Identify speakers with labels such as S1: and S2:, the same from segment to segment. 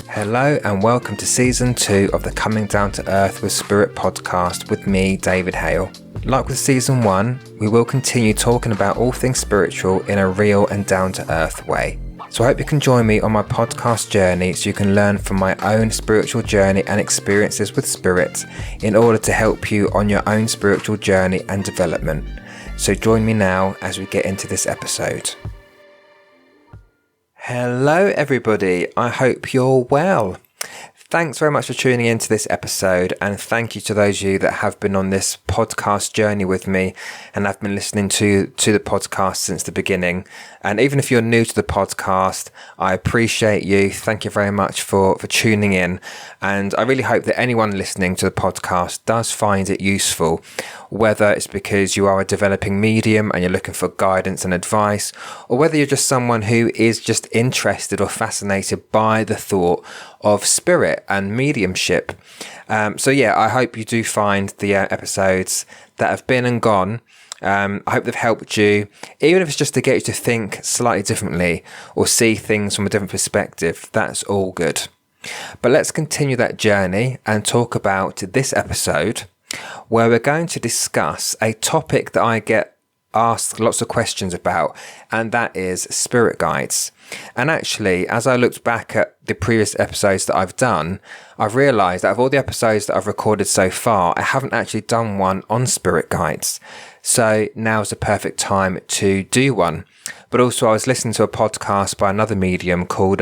S1: Hello and welcome to Season 2 of the Coming Down to Earth with Spirit podcast with me, David Hale. Like with Season 1, we will continue talking about all things spiritual in a real and down-to-earth way. So I hope you can join me on my podcast journey so you can learn from my own spiritual journey and experiences with spirit in order to help you on your own spiritual journey and development. So join me now as we get into this episode. Hello everybody, I hope you're well. Thanks very much for tuning into this episode, and thank you to those of you that have been on this podcast journey with me and have been listening to the podcast since the beginning. And even if you're new to the podcast, I appreciate you. Thank you very much for tuning in. And I really hope that anyone listening to the podcast does find it useful, whether it's because you are a developing medium and you're looking for guidance and advice, or whether you're just someone who is just interested or fascinated by the thought of spirit and mediumship. So yeah, I hope you do find the episodes that have been and gone. I hope they've helped you, even if it's just to get you to think slightly differently or see things from a different perspective. That's all good. But let's continue that journey and talk about this episode, where we're going to discuss a topic that I get asked lots of questions about, and that is spirit guides. And actually, as I looked back at the previous episodes that I've done, I've realised that of all the episodes that I've recorded so far, I haven't actually done one on spirit guides. So now is the perfect time to do one. But also I was listening to a podcast by another medium called,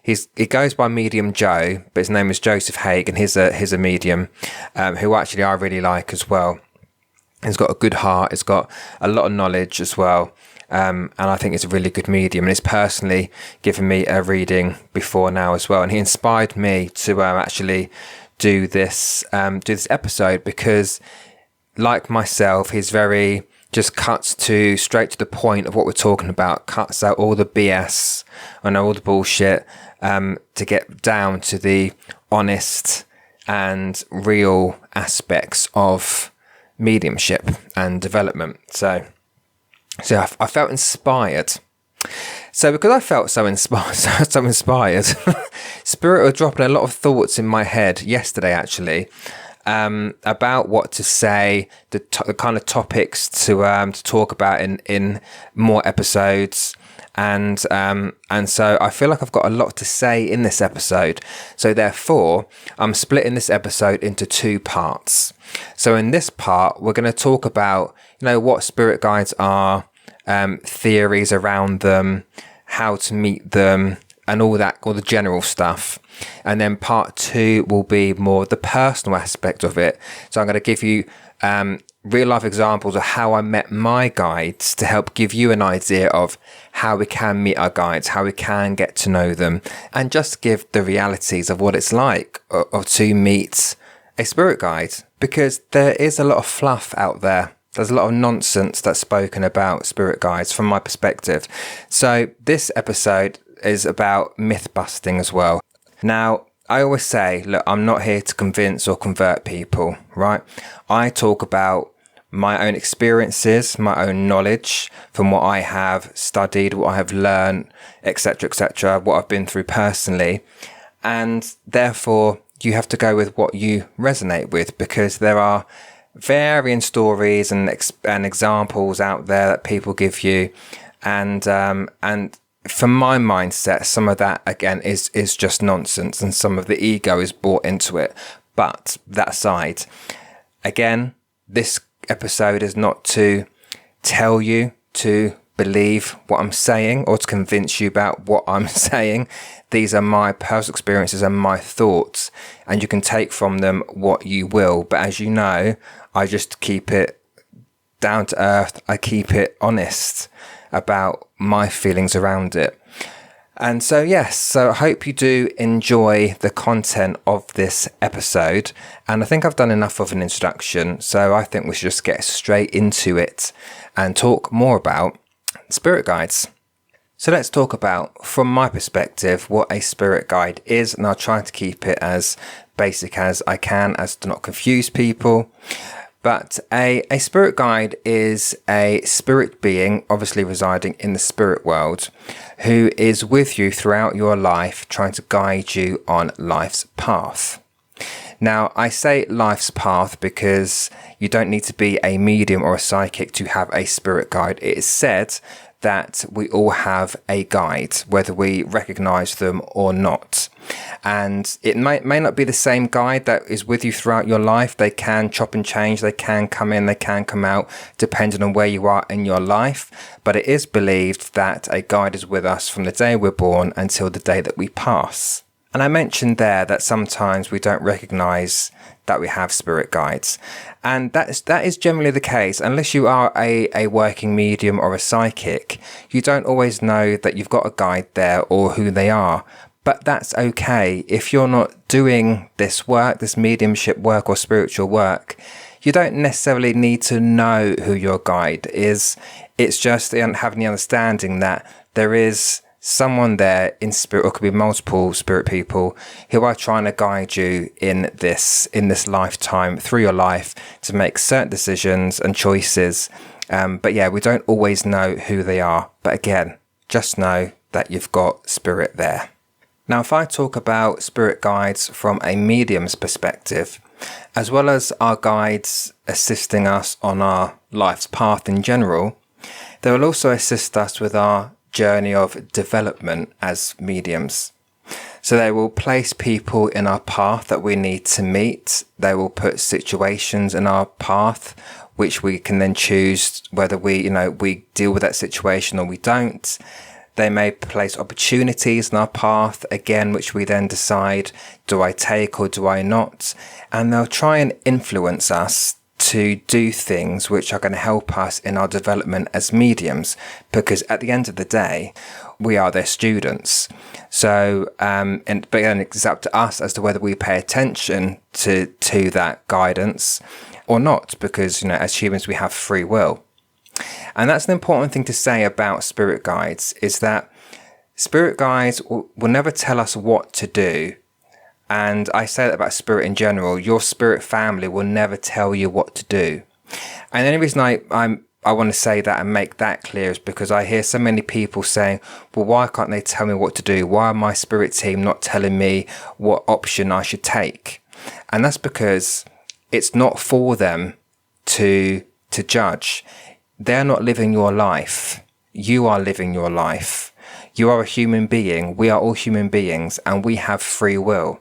S1: he goes by Medium Joe, but his name is Joseph Haig, and he's a medium who actually I really like as well. He's got a good heart, he's got a lot of knowledge as well. And I think it's a really good medium, and he's personally given me a reading before now as well. And he inspired me to actually do this episode because, like myself, he's very just cuts straight to the point of what we're talking about, cuts out all the BS and all the bullshit to get down to the honest and real aspects of mediumship and development. So I felt inspired. So because I felt so inspired, Spirit were dropping a lot of thoughts in my head yesterday, actually, about what to say, the kind of topics to talk about in more episodes. And so I feel like I've got a lot to say in this episode. So therefore, I'm splitting this episode into two parts. So in this part, we're going to talk about, what spirit guides are, theories around them, how to meet them, and all the general stuff. And then part 2 will be more the personal aspect of it. So I'm going to give you real life examples of how I met my guides to help give you an idea of how we can meet our guides, how we can get to know them, and just give the realities of what it's like or to meet a spirit guide, because there is a lot of fluff out there. There's a lot of nonsense that's spoken about spirit guides from my perspective. So this episode is about myth busting as well. Now, I always say, look, I'm not here to convince or convert people, right? I talk about my own experiences, my own knowledge from what I have studied, what I have learned, etc., what I've been through personally. And therefore, you have to go with what you resonate with, because there are varying stories and examples out there that people give you. And from my mindset, some of that, again, is just nonsense, and some of the ego is brought into it. But that aside, again, this episode is not to tell you to believe what I'm saying or to convince you about what I'm saying. These are my personal experiences and my thoughts, and you can take from them what you will. But as you know, I just keep it down to earth. I keep it honest about my feelings around it. And so, yes, so I hope you do enjoy the content of this episode. And I think I've done enough of an introduction, so I think we should just get straight into it and talk more about spirit guides. So let's talk about, from my perspective, what a spirit guide is, and I'll try to keep it as basic as I can, as to not confuse people. But a spirit guide is a spirit being, obviously residing in the spirit world, who is with you throughout your life, trying to guide you on life's path. Now, I say life's path because you don't need to be a medium or a psychic to have a spirit guide. It is said that we all have a guide, whether we recognize them or not. And it may not be the same guide that is with you throughout your life. They can chop and change. They can come in, they can come out, depending on where you are in your life. But it is believed that a guide is with us from the day we're born until the day that we pass. And I mentioned there that sometimes we don't recognize that we have spirit guides. And that is generally the case. Unless you are a working medium or a psychic, you don't always know that you've got a guide there or who they are. But that's okay. If you're not doing this work, this mediumship work or spiritual work, you don't necessarily need to know who your guide is. It's just having the understanding that there is someone there in spirit, or could be multiple spirit people who are trying to guide you in this lifetime, through your life, to make certain decisions and choices. But yeah, we don't always know who they are. But again, just know that you've got spirit there. Now, if I talk about spirit guides from a medium's perspective, as well as our guides assisting us on our life's path in general, they will also assist us with our journey of development as mediums. So they will place people in our path that we need to meet. They will put situations in our path which we can then choose whether we deal with that situation or we don't. They may place opportunities in our path, again, which we then decide, do I take or do I not? And they'll try and influence us to do things which are going to help us in our development as mediums, because at the end of the day, we are their students. So, but then it's up to us as to whether we pay attention to that guidance or not, because, as humans, we have free will. And that's an important thing to say about spirit guides, is that spirit guides will never tell us what to do. And I say that about spirit in general. Your spirit family will never tell you what to do. And the only reason I want to say that and make that clear is because I hear so many people saying, well, why can't they tell me what to do? Why are my spirit team not telling me what option I should take? And that's because it's not for them to judge. They're not living your life. You are living your life. You are a human being. We are all human beings, and we have free will.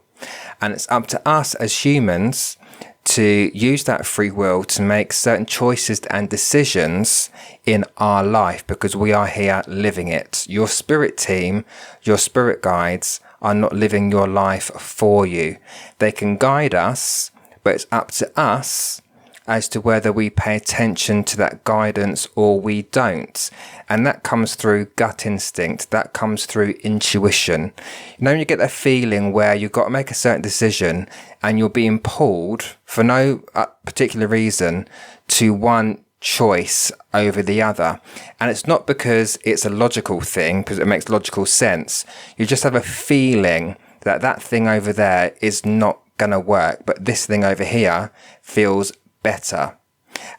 S1: And it's up to us as humans to use that free will to make certain choices and decisions in our life, because we are here living it. Your spirit team, your spirit guides are not living your life for you. They can guide us, but it's up to us as to whether we pay attention to that guidance or we don't. And that comes through gut instinct. That comes through intuition. When you get that feeling where you've got to make a certain decision and you're being pulled for no particular reason to one choice over the other. And it's not because it's a logical thing, because it makes logical sense. You just have a feeling that that thing over there is not going to work, but this thing over here feels better.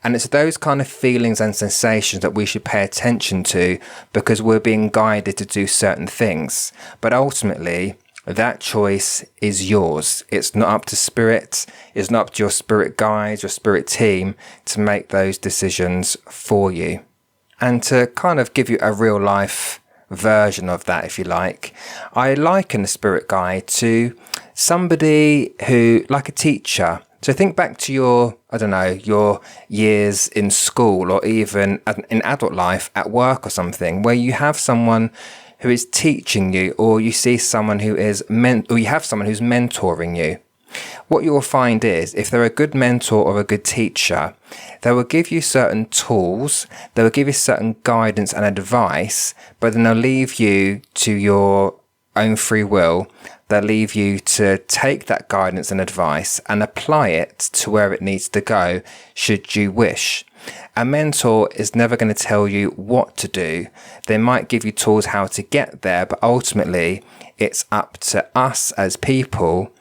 S1: And it's those kind of feelings and sensations that we should pay attention to, because we're being guided to do certain things. But ultimately, that choice is yours. It's not up to spirit. It's not up to your spirit guides, your spirit team to make those decisions for you. And to kind of give you a real life version of that, if you like, I liken a spirit guide to somebody who, like a teacher. So think back to your years in school, or even in adult life at work or something, where you have someone who is teaching you, or you see someone who is or you have someone who's mentoring you. What you will find is, if they're a good mentor or a good teacher, they will give you certain tools, they will give you certain guidance and advice, but then they'll leave you to your own free will. They'll leave you to take that guidance and advice and apply it to where it needs to go, should you wish. A mentor is never going to tell you what to do. They might give you tools how to get there, but ultimately it's up to us as people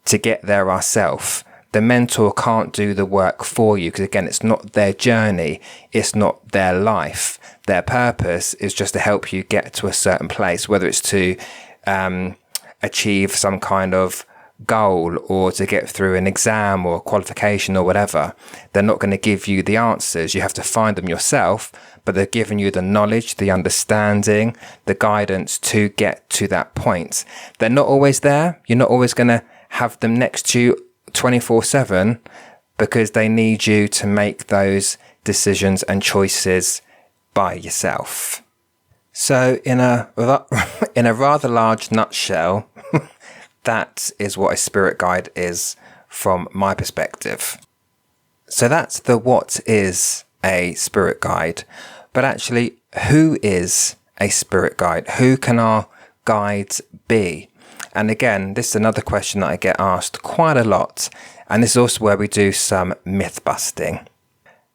S1: to get there ourselves, the mentor can't do the work for you, because again, it's not their journey, it's not their life. Their purpose is just to help you get to a certain place, whether it's to achieve some kind of goal or to get through an exam or qualification or whatever. They're not going to give you the answers. You have to find them yourself, but they're giving you the knowledge, the understanding, the guidance to get to that point. They're not always there. You're not always going to have them next to you 24/7, because they need you to make those decisions and choices by yourself. So in a rather large nutshell, that is what a spirit guide is from my perspective. So that's the what is a spirit guide. But actually, who is a spirit guide? Who can our guides be? And again, this is another question that I get asked quite a lot. And this is also where we do some myth busting.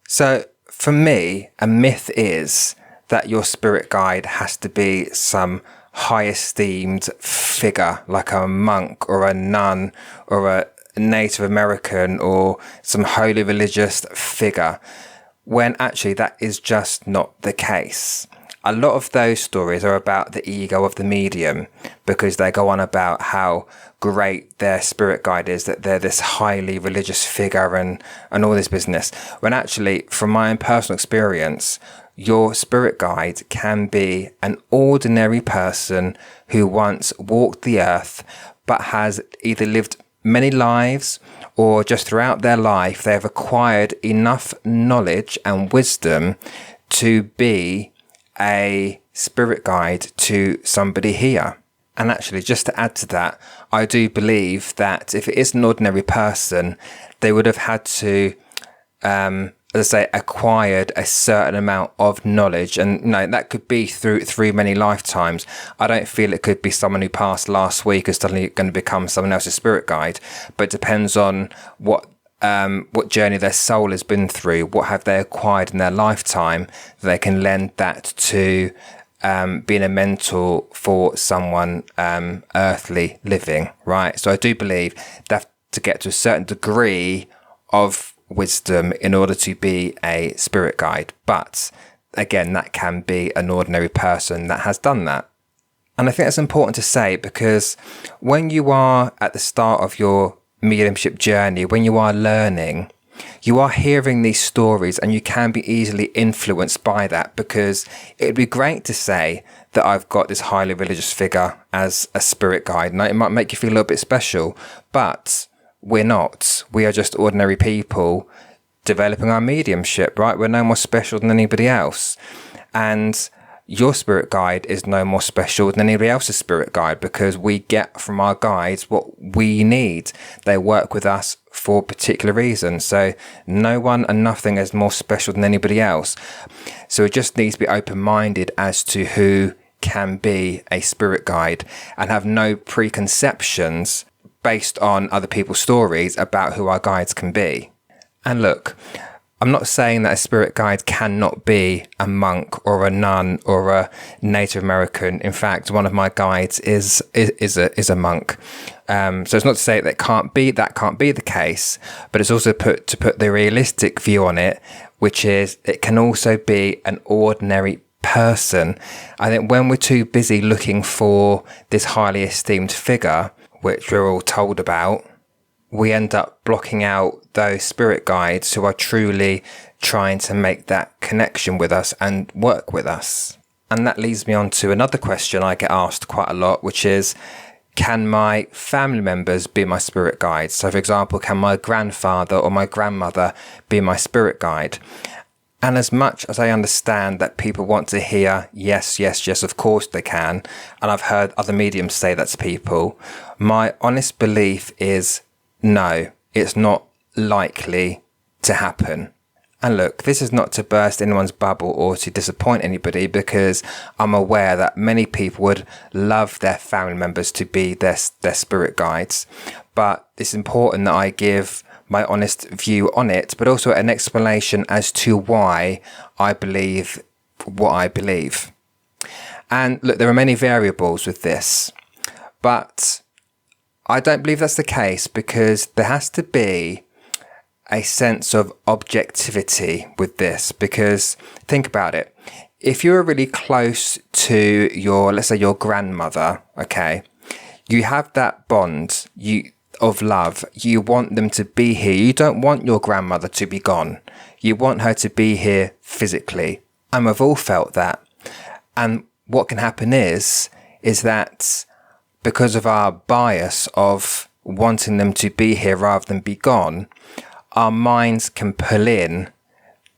S1: So for me, a myth is that your spirit guide has to be some high esteemed figure, like a monk or a nun or a Native American or some holy religious figure, when actually that is just not the case. A lot of those stories are about the ego of the medium, because they go on about how great their spirit guide is, that they're this highly religious figure and all this business. When actually, from my own personal experience, your spirit guide can be an ordinary person who once walked the earth, but has either lived many lives, or just throughout their life, they have acquired enough knowledge and wisdom to be a spirit guide to somebody here. And actually, just to add to that, I do believe that if it is an ordinary person, they would have had to, as I say, acquired a certain amount of knowledge. And that could be through many lifetimes. I don't feel it could be someone who passed last week is suddenly going to become someone else's spirit guide. But it depends on what journey their soul has been through, what have they acquired in their lifetime, they can lend that to being a mentor for someone earthly living, right? So I do believe they have to get to a certain degree of wisdom in order to be a spirit guide. But again, that can be an ordinary person that has done that. And I think that's important to say, because when you are at the start of your mediumship journey, when you are learning, you are hearing these stories and you can be easily influenced by that, because it'd be great to say that I've got this highly religious figure as a spirit guide. Now, it might make you feel a little bit special, but we're not. We are just ordinary people developing our mediumship, right? We're no more special than anybody else. And your spirit guide is no more special than anybody else's spirit guide, because we get from our guides what we need. They work with us for particular reasons. So no one and nothing is more special than anybody else. So it just needs to be open-minded as to who can be a spirit guide, and have no preconceptions based on other people's stories about who our guides can be. And look, I'm not saying that a spirit guide cannot be a monk or a nun or a Native American. In fact, one of my guides is a monk. So it's not to say that can't be the case, but it's also to put the realistic view on it, which is it can also be an ordinary person. I think when we're too busy looking for this highly esteemed figure, which we're all told about, we end up blocking out those spirit guides who are truly trying to make that connection with us and work with us. And that leads me on to another question I get asked quite a lot, which is, can my family members be my spirit guides? So for example, can my grandfather or my grandmother be my spirit guide? And as much as I understand that people want to hear, yes, of course they can, and I've heard other mediums say that to people, my honest belief is no, it's not likely to happen. And look, this is not to burst anyone's bubble or to disappoint anybody, because I'm aware that many people would love their family members to be their spirit guides. But it's important that I give my honest view on it, but also an explanation as to why I believe what I believe. And look, there are many variables with this, but I don't believe that's the case, because there has to be a sense of objectivity with this, because think about it. If you're really close to let's say your grandmother, okay, you have that bond of love. You want them to be here. You don't want your grandmother to be gone. You want her to be here physically. And we've all felt that. And what can happen is that because of our bias of wanting them to be here rather than be gone, our minds can pull in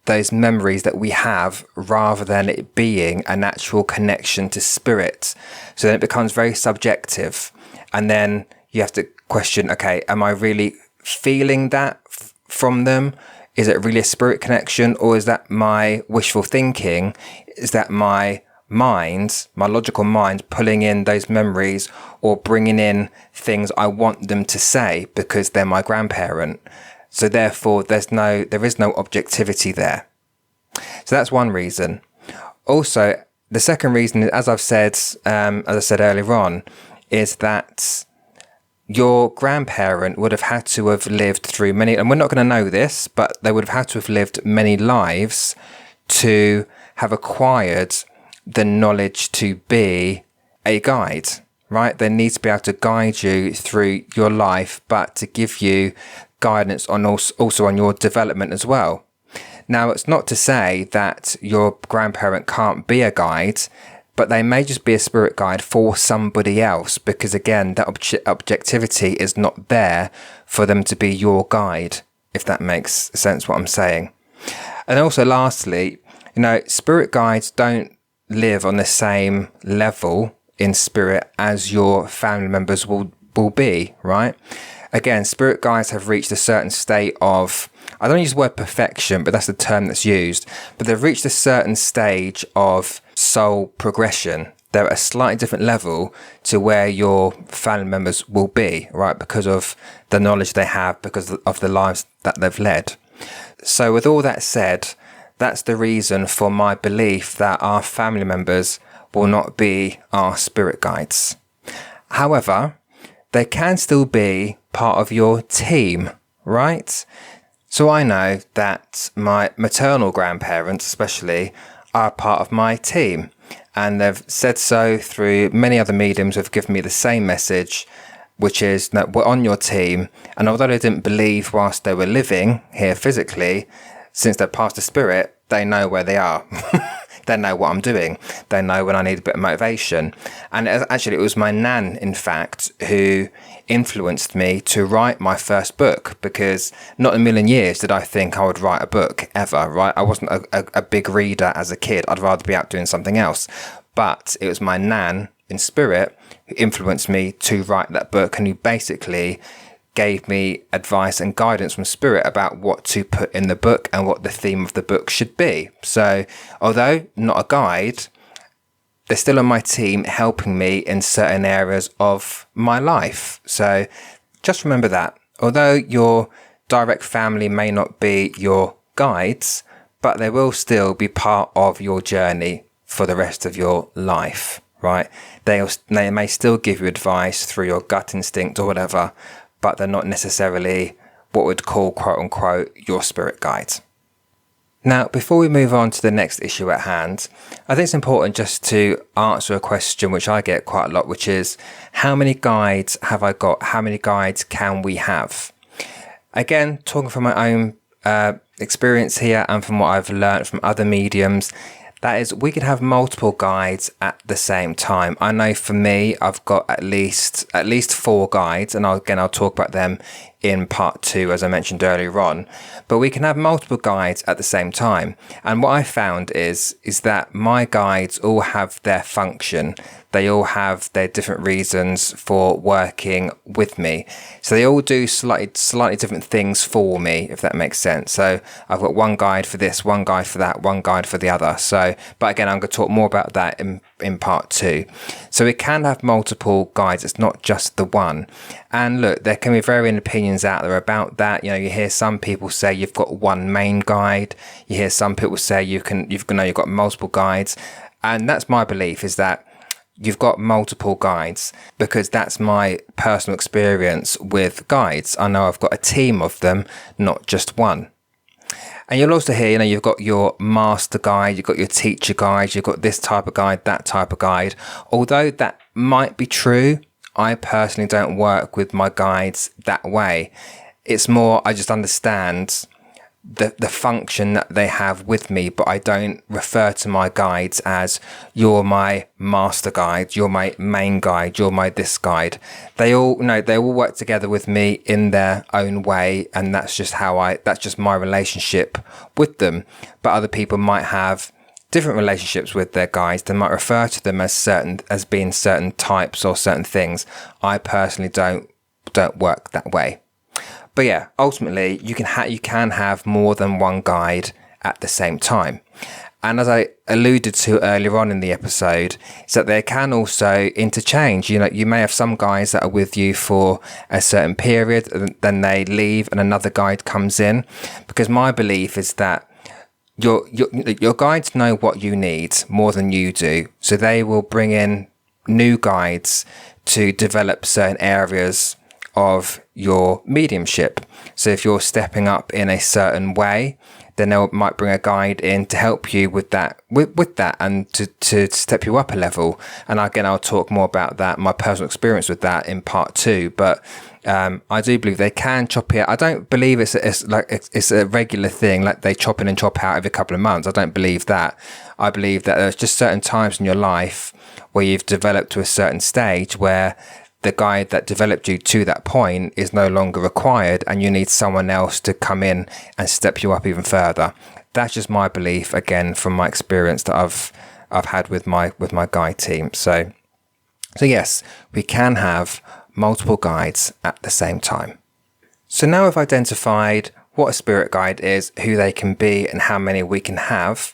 S1: those memories that we have rather than it being a natural connection to spirit. So then it becomes very subjective. And then you have to question, okay, am I really feeling that from them? Is it really a spirit connection, or is that my wishful thinking? Is that my mind, my logical mind, pulling in those memories or bringing in things I want them to say because they're my grandparent? So therefore, there is no objectivity there. So that's one reason. Also, the second reason, as I said earlier on, is that your grandparent would have had to have lived through many, and we're not going to know this, but they would have had to have lived many lives to have acquired the knowledge to be a guide, right? They need to be able to guide you through your life, but to give you guidance on also on your development as well. Now, it's not to say that your grandparent can't be a guide, but they may just be a spirit guide for somebody else, because again, that objectivity is not there for them to be your guide, if that makes sense what I'm saying. And also lastly, spirit guides don't live on the same level in spirit as your family members will be, right? Again, spirit guides have reached a certain state of, I don't use the word perfection, but that's the term that's used, but they've reached a certain stage of soul progression. They're at a slightly different level to where your family members will be, right? Because of the knowledge they have, because of the lives that they've led. So with all that said, that's the reason for my belief that our family members will not be our spirit guides. However, they can still be part of your team, right? So I know that my maternal grandparents especially are part of my team, and they've said so through many other mediums who have given me the same message, which is that we're on your team. And although they didn't believe whilst they were living here physically, since they're past the spirit, they know where they are. They know what I'm doing. They know when I need a bit of motivation. And actually, it was my nan, in fact, who influenced me to write my first book, because not in a million years did I think I would write a book ever, right? I wasn't a big reader as a kid. I'd rather be out doing something else. But it was my nan in spirit who influenced me to write that book, and who basically gave me advice and guidance from spirit about what to put in the book and what the theme of the book should be. So although not a guide, they're still on my team helping me in certain areas of my life. So just remember that. Although your direct family may not be your guides, but they will still be part of your journey for the rest of your life, right? They may still give you advice through your gut instinct or whatever, but they're not necessarily what we'd call, quote unquote, your spirit guide. Now, before we move on to the next issue at hand, I think it's important just to answer a question which I get quite a lot, which is, how many guides have I got? How many guides can we have? Again, talking from my own experience here and from what I've learned from other mediums, that is, we could have multiple guides at the same time. I know for me, I've got at least 4 guides, and I'll talk about them in part 2, as I mentioned earlier on. But we can have multiple guides at the same time. And what I found is that my guides all have their function. They all have their different reasons for working with me. So they all do slightly different things for me, if that makes sense. So I've got one guide for this, one guide for that, one guide for the other. So, but again, I'm going to talk more about that in part 2. So we can have multiple guides. It's not just the one. And look, there can be varying opinions out there about that. You hear some people say you've got one main guide. You hear some people say you've got multiple guides. And that's my belief, is that you've got multiple guides, because that's my personal experience with guides. I know I've got a team of them, not just one. And you'll also hear, you've got your master guide, you've got your teacher guide, you've got this type of guide, that type of guide. Although that might be true, I personally don't work with my guides that way. It's more, I just understand the function that they have with me, but I don't refer to my guides as you're my master guide, you're my main guide, you're my this guide. They all work together with me in their own way, and that's just my relationship with them. But other people might have different relationships with their guides. They might refer to them as being certain types or certain things. I personally don't work that way. But yeah, ultimately, you can have more than one guide at the same time. And as I alluded to earlier on in the episode, is that they can also interchange. You may have some guides that are with you for a certain period, and then they leave and another guide comes in. Because my belief is that your guides know what you need more than you do. So they will bring in new guides to develop certain areas of your mediumship. So if you're stepping up in a certain way, then they might bring a guide in to help you with that and to step you up a level. And again, I'll talk more about that, my personal experience with that, in part 2. But I do believe they can chop it. I don't believe it's a regular thing, like they chop in and chop out every couple of months. I don't believe that. I believe that there's just certain times in your life where you've developed to a certain stage where the guide that developed you to that point is no longer required, and you need someone else to come in and step you up even further. That's just my belief, again, from my experience that I've had with my guide team. So yes, we can have multiple guides at the same time. So now we've identified what a spirit guide is, who they can be, and how many we can have.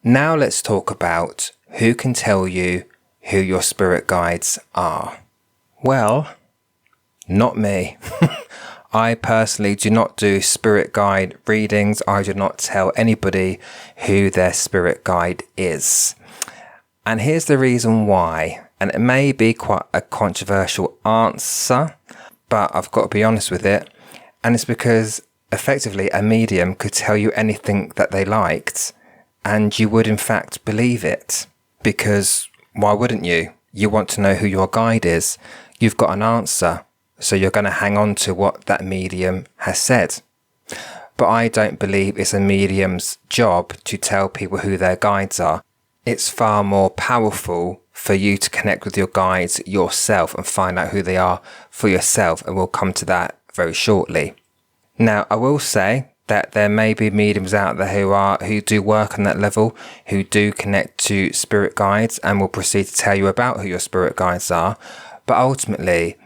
S1: Now let's talk about who can tell you who your spirit guides are. Well, not me. I personally do not do spirit guide readings. I do not tell anybody who their spirit guide is. And here's the reason why. And it may be quite a controversial answer, but I've got to be honest with it. And it's because effectively a medium could tell you anything that they liked, and you would in fact believe it. Because why wouldn't you? You want to know who your guide is. You've got an answer, so you're going to hang on to what that medium has said. But I don't believe it's a medium's job to tell people who their guides are. It's far more powerful for you to connect with your guides yourself and find out who they are for yourself, and we'll come to that very shortly. Now, I will say that there may be mediums out there who do work on that level, who do connect to spirit guides, and will proceed to tell you about who your spirit guides are. But ultimately,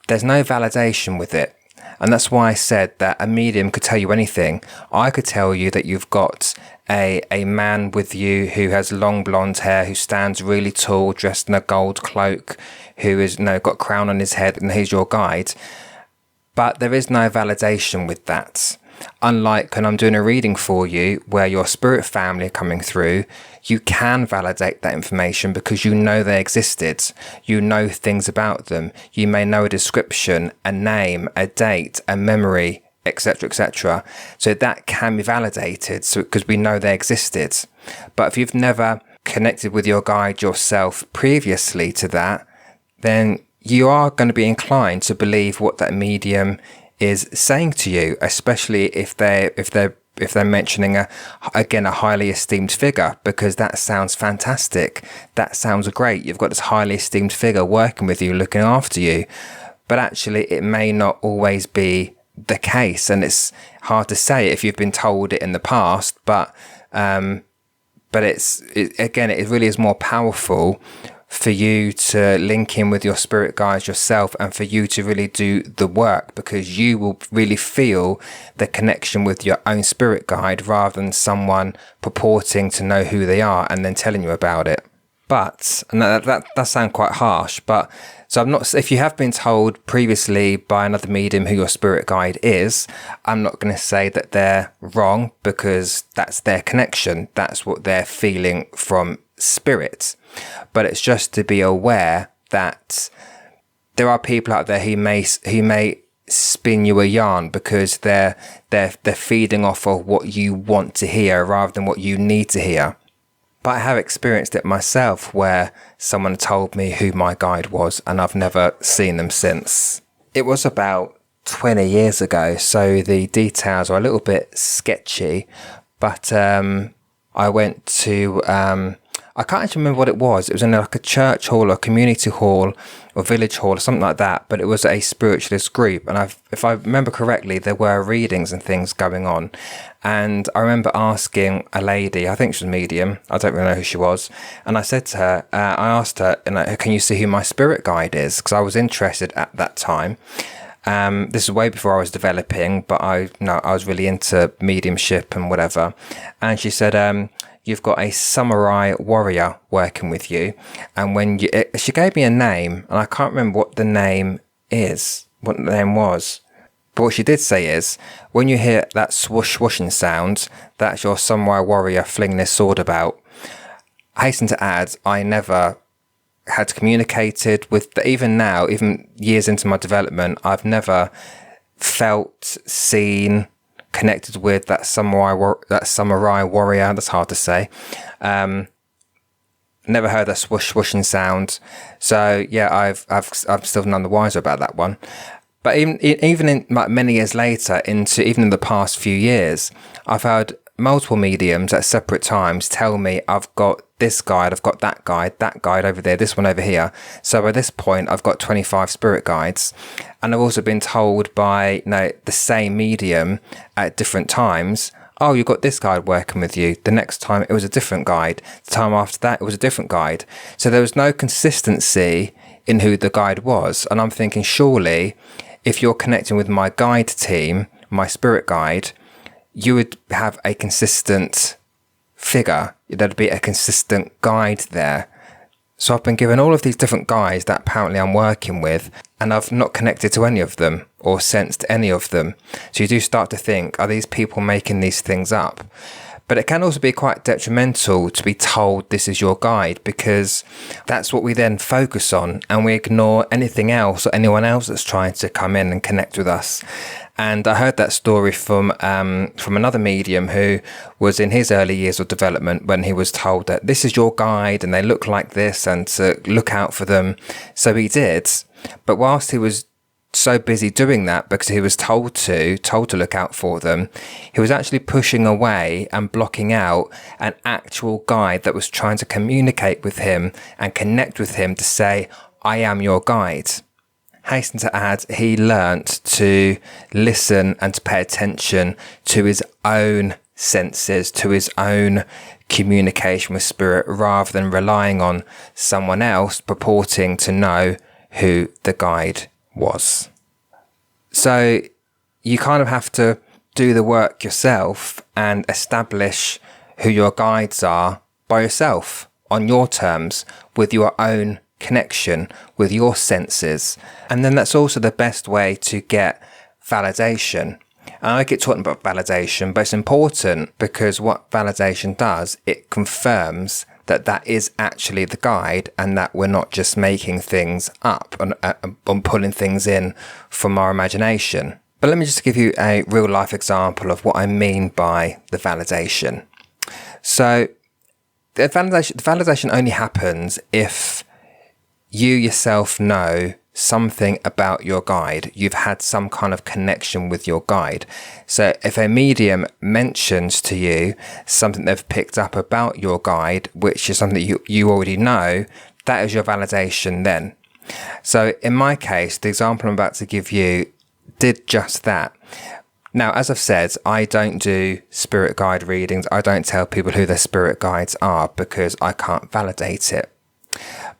S1: there's no validation with it. And that's why I said that a medium could tell you anything. I could tell you that you've got a man with you who has long blonde hair, who stands really tall, dressed in a gold cloak, who is got a crown on his head, and he's your guide. But there is no validation with that. Unlike when I'm doing a reading for you, where your spirit family are coming through, you can validate that information because you know they existed. You know things about them. You may know a description, a name, a date, a memory, etc., etc. So that can be validated because we know they existed. But if you've never connected with your guide yourself previously to that, then you are going to be inclined to believe what that medium is saying to you, especially if they're mentioning a highly esteemed figure, because that sounds fantastic. That sounds great. You've got this highly esteemed figure working with you, looking after you. But actually, it may not always be the case, and it's hard to say if you've been told it in the past. But it really is more powerful for you to link in with your spirit guides yourself, and for you to really do the work, because you will really feel the connection with your own spirit guide rather than someone purporting to know who they are and then telling you about it. But, and that sounds quite harsh, but so I'm not, if you have been told previously by another medium who your spirit guide is, I'm not going to say that they're wrong, because that's their connection. That's what they're feeling from spirit, but it's just to be aware that there are people out there who may spin you a yarn because they're feeding off of what you want to hear rather than what you need to hear. But I have experienced it myself where someone told me who my guide was and I've never seen them since. It was about 20 years ago, so the details are a little bit sketchy, but I went to, I can't actually remember what it was. It was in like a church hall or community hall or village hall or something like that, but it was a spiritualist group. And if I remember correctly, there were readings and things going on. And I remember asking a lady, I think she was medium, I don't really know who she was. And I said to her, I asked her, can you see who my spirit guide is? Because I was interested at that time. This is way before I was developing, but I was really into mediumship and whatever. And she said, you've got a samurai warrior working with you. And she gave me a name, and I can't remember what the name was. But what she did say is, when you hear that swoosh swooshing sound, that's your samurai warrior flinging his sword about. I hasten to add, I never had communicated with, even now, even years into my development, I've never felt, seen, connected with that samurai warrior. That's hard to say. Never heard that swoosh swooshing sound. So yeah, I'm still none the wiser about that one. But even in like many years later, even in the past few years, I've heard multiple mediums at separate times tell me I've got this guide, I've got that guide over there, this one over here. So by this point, I've got 25 spirit guides. And I've also been told by the same medium at different times, oh, you've got this guide working with you. The next time it was a different guide. The time after that, it was a different guide. So there was no consistency in who the guide was. And I'm thinking, surely, if you're connecting with my guide team, my spirit guide, you would have a consistent figure. There'd be a consistent guide there. So I've been given all of these different guides that apparently I'm working with, and I've not connected to any of them or sensed any of them. So you do start to think, are these people making these things up? But it can also be quite detrimental to be told this is your guide, because that's what we then focus on, and we ignore anything else or anyone else that's trying to come in and connect with us. And I heard that story from another medium who was in his early years of development when he was told that this is your guide and they look like this and to look out for them. So he did. But whilst he was so busy doing that because he was told to look out for them, he was actually pushing away and blocking out an actual guide that was trying to communicate with him and connect with him to say, I am your guide. Hasten to add, he learnt to listen and to pay attention to his own senses, to his own communication with spirit, rather than relying on someone else purporting to know who the guide was. So you kind of have to do the work yourself and establish who your guides are by yourself, on your terms, with your own connection, with your senses. And then that's also the best way to get validation. And I keep talking about validation, but it's important because what validation does, it confirms that that is actually the guide and that we're not just making things up and pulling things in from our imagination. But let me just give you a real life example of what I mean by the validation. So the validation only happens if you yourself know something about your guide. You've had some kind of connection with your guide. So if a medium mentions to you something they've picked up about your guide, which is something that you already know, that is your validation then. So in my case, the example I'm about to give you did just that. Now, as I've said, I don't do spirit guide readings. I don't tell people who their spirit guides are because I can't validate it.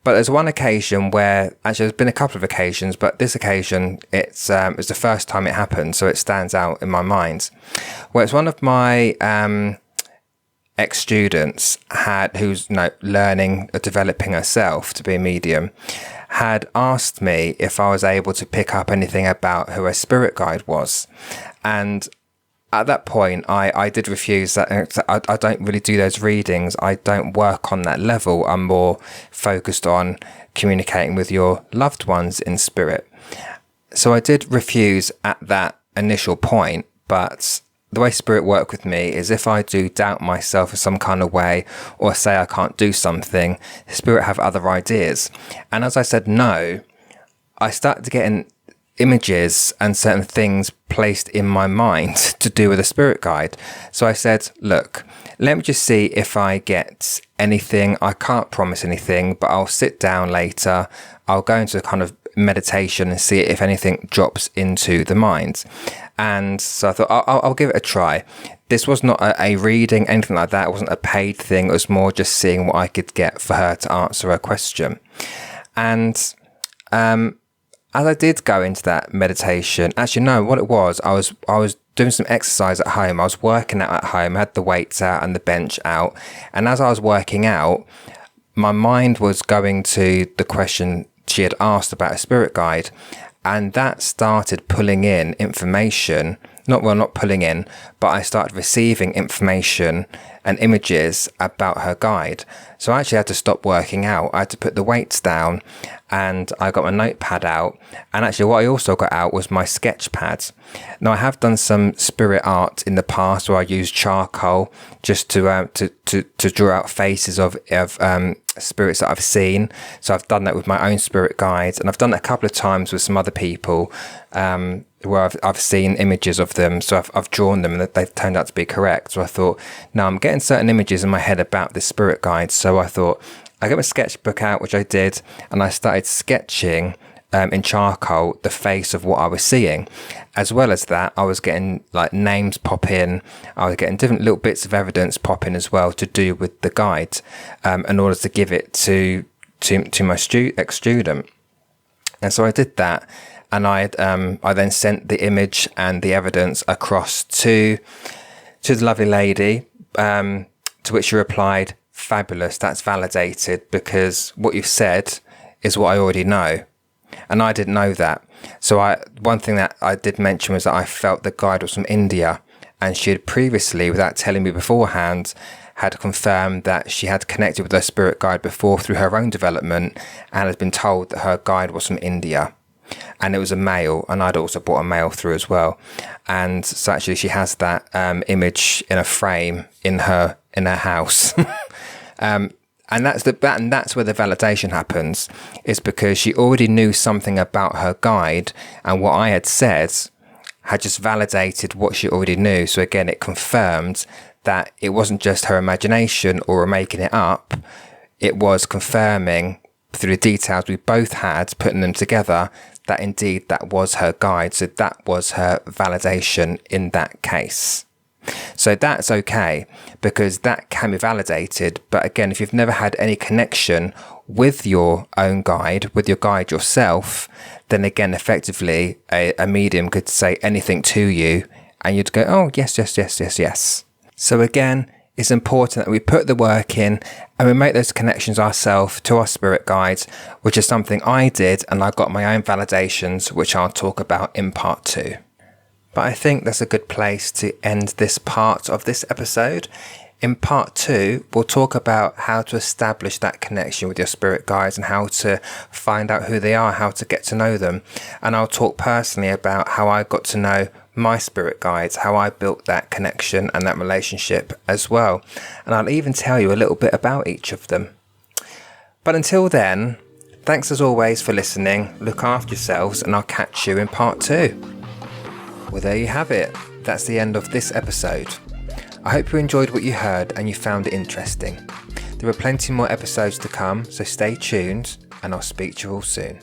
S1: But there's one occasion where, actually there's been a couple of occasions, but this occasion, it's the first time it happened, so it stands out in my mind. Where it's one of my ex-students who's learning or developing herself to be a medium, had asked me if I was able to pick up anything about who her spirit guide was. And at that point, I did refuse that. I don't really do those readings. I don't work on that level. I'm more focused on communicating with your loved ones in spirit. So I did refuse at that initial point, but the way spirit work with me is if I do doubt myself in some kind of way or say I can't do something, spirit have other ideas. And as I said no, I started getting images and certain things placed in my mind to do with a spirit guide. So I said, look, let me just see if I get anything. I can't promise anything, but I'll sit down later. I'll go into a kind of meditation and see if anything drops into the mind. And so I thought, I'll give it a try. This was not a reading, anything like that. It wasn't a paid thing. It was more just seeing what I could get for her to answer her question. And as I did go into that meditation, actually, no, what it was, I was doing some exercise at home. I was working out at home, I had the weights out and the bench out. And as I was working out, my mind was going to the question she had asked about a spirit guide. And that started pulling in information, not pulling in, but I started receiving information and images about her guide. So I actually had to stop working out. I had to put the weights down and I got my notepad out. And actually what I also got out was my sketch pad. Now I have done some spirit art in the past where I used charcoal just to draw out faces of spirits that I've seen. So I've done that with my own spirit guides, and I've done that a couple of times with some other people where I've seen images of them. So I've drawn them and they've turned out to be correct. So I thought, now I'm getting certain images in my head about this spirit guide. So I thought I get my sketchbook out, which I did, and I started sketching in charcoal the face of what I was seeing. As well as that, I was getting like names pop in. I was getting different little bits of evidence pop in as well to do with the guide, in order to give it to my ex-student. And so I did that, and I then sent the image and the evidence across to the lovely lady, to which she replied, "Fabulous, that's validated, because what you've said is what I already know." And I didn't know that. So one thing that I did mention was that I felt the guide was from India, and she had previously, without telling me beforehand, had confirmed that she had connected with her spirit guide before through her own development, and had been told that her guide was from India. And it was a male, and I'd also brought a male through as well. And so actually she has that image in a frame in her house. And that's where the validation happens, is because she already knew something about her guide, and what I had said had just validated what she already knew. So again, it confirmed that it wasn't just her imagination or making it up. It was confirming through the details we both had, putting them together, that indeed that was her guide. So that was her validation in that case. So that's okay, because that can be validated. But again, if you've never had any connection with your own guide, with your guide yourself, then again, effectively, a medium could say anything to you and you'd go, oh, yes, yes, yes, yes, yes. So again, it's important that we put the work in and we make those connections ourselves to our spirit guides, which is something I did, and I got my own validations, which I'll talk about in part 2. But I think that's a good place to end this part of this episode. In part 2, we'll talk about how to establish that connection with your spirit guides and how to find out who they are, how to get to know them. And I'll talk personally about how I got to know my spirit guides, how I built that connection and that relationship as well. And I'll even tell you a little bit about each of them. But until then, thanks as always for listening. Look after yourselves, and I'll catch you in part 2. Well, there you have it. That's the end of this episode. I hope you enjoyed what you heard and you found it interesting. There are plenty more episodes to come, so stay tuned, and I'll speak to you all soon.